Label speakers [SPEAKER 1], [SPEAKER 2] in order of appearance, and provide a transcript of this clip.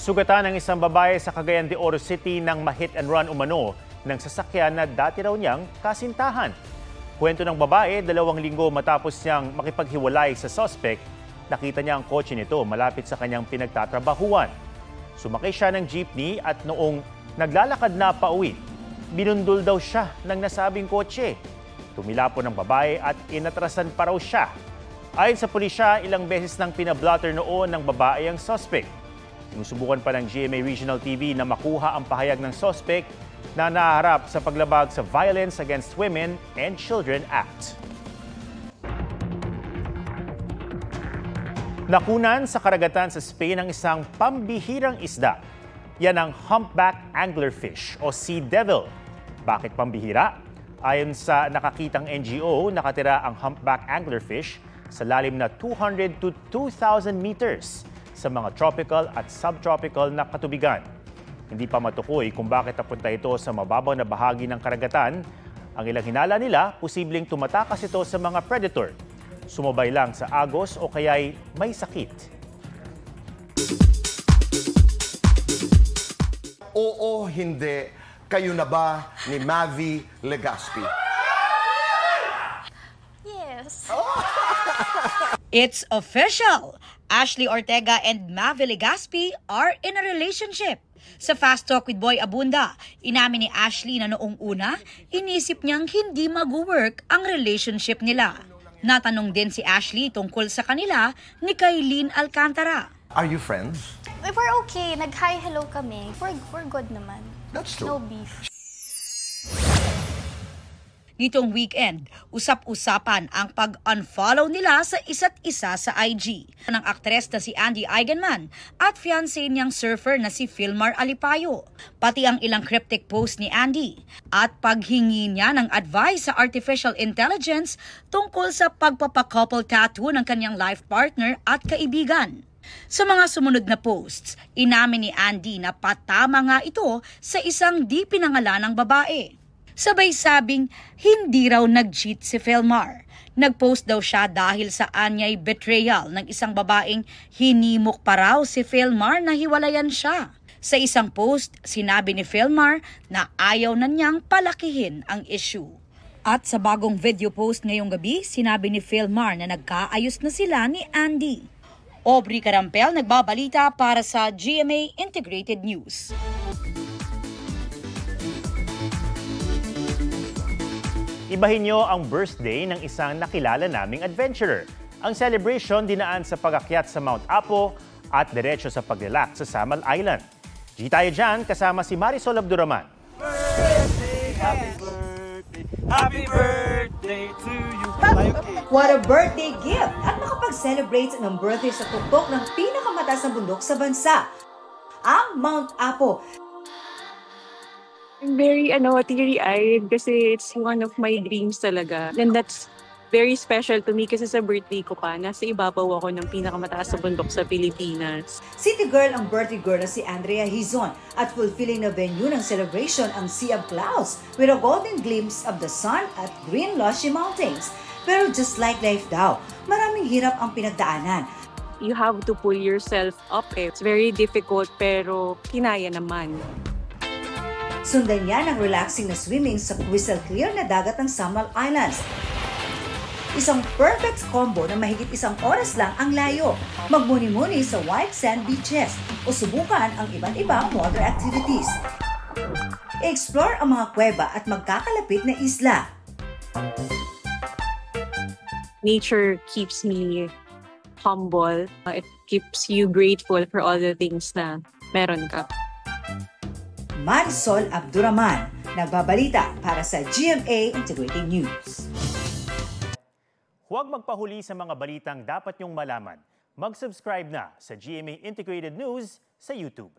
[SPEAKER 1] Sugatan ng isang babae sa Cagayan de Oro City nang ma-hit and run umano ng sasakyan na dati raw niyang kasintahan. Kwento ng babae, 2 linggo matapos niyang makipaghiwalay sa suspect, nakita niya ang kotse nito malapit sa kanyang pinagtatrabahuan. Sumakay siya ng jeepney at noong naglalakad na pauwi, binundol daw siya ng nasabing kotse. Tumilapon ng babae at inatrasan pa raw siya. Ayon sa pulisya, ilang beses nang pinablotter noon ng babae ang suspect. Sinusubukan pa ng GMA Regional TV na makuha ang pahayag ng suspect na naharap sa paglabag sa Violence Against Women and Children Act. Nakunan sa karagatan sa Spain ang isang pambihirang isda. Yan ang humpback anglerfish o sea devil. Bakit pambihira? Ayon sa nakakitang NGO, nakatira ang humpback anglerfish sa lalim na 200 to 2,000 meters sa mga tropical at subtropical na katubigan. Hindi pa matukoy kung bakit napunta ito sa mababaw na bahagi ng karagatan. Ang ilang hinala nila, posibleng tumatakas ito sa mga predator. Sumabay lang sa agos o kaya'y may sakit.
[SPEAKER 2] Oo, hindi. Kayo na ba ni Mavi Legaspi?
[SPEAKER 3] Yes.
[SPEAKER 4] It's official! Ashley Ortega and Mavi Legaspi are in a relationship. Sa Fast Talk with Boy Abunda, inamin ni Ashley na noong una, inisip niyang hindi mag-work ang relationship nila. Natanong din si Ashley tungkol sa kanila ni Kailin Alcantara.
[SPEAKER 2] Are you friends?
[SPEAKER 3] We're okay. Nag-hi, hello kami. We're good naman.
[SPEAKER 2] That's true.
[SPEAKER 3] No beef.
[SPEAKER 4] Nitong weekend, usap-usapan ang pag-unfollow nila sa isa't isa sa IG ng aktres na si Andy Eigenman at fiancé niyang surfer na si Philmar Alipayo, pati ang ilang cryptic post ni Andy at paghingi niya ng advice sa artificial intelligence tungkol sa pagpapakouple tattoo ng kanyang life partner at kaibigan. Sa mga sumunod na posts, inamin ni Andy na patama nga ito sa isang di pinangalanang babae. Sabay sabing hindi raw nag-cheat si Philmar. Nag-post daw siya dahil sa anyay betrayal ng isang babaeng hinimok pa raw si Philmar na hiwalayan siya. Sa isang post, sinabi ni Philmar na ayaw na niyang palakihin ang issue. At sa bagong video post ngayong gabi, sinabi ni Philmar na nagkaayos na sila ni Andy. Aubrey Carampel nagbabalita para sa GMA Integrated News.
[SPEAKER 1] Ibahin niyo ang birthday ng isang nakilala naming adventurer. Ang celebration dinaan sa pag-akyat sa Mount Apo at diretso sa pag-relax sa Samal Island. Di tayo dyan kasama si Marisol Abduraman.
[SPEAKER 5] Happy birthday to you.
[SPEAKER 6] What a birthday gift! At makapag-celebrate ng birthday sa tuktok ng pinakamataas na bundok sa bansa, ang Mount Apo.
[SPEAKER 7] I'm very teary-eyed kasi it's one of my dreams talaga. And that's very special to me kasi sa birthday ko pa, nasa ibabaw ako ng pinakamataas na bundok sa Pilipinas.
[SPEAKER 6] City girl ang birthday girl na si Andrea Hizon at fulfilling na venue ng celebration ang Sea of Clouds with a golden glimpse of the sun at green lushy mountains. Pero just like life daw, maraming hirap ang pinagdaanan.
[SPEAKER 7] You have to pull yourself up. It's very difficult pero kinaya naman.
[SPEAKER 6] Sundan niya ng relaxing na swimming sa crystal clear na dagat ng Samal Islands. Isang perfect combo na mahigit 1 oras lang ang layo. Magmuni-muni sa white sand beaches o subukan ang iba't ibang water activities. I-explore ang mga kuweba at magkakalapit na isla.
[SPEAKER 7] Nature keeps me humble. It keeps you grateful for all the things na meron ka.
[SPEAKER 6] Marisol Abduraman, nagbabalita para sa GMA Integrated News.
[SPEAKER 1] Huwag magpahuli sa mga balitang dapat niyong malaman. Mag-subscribe na sa GMA Integrated News sa YouTube.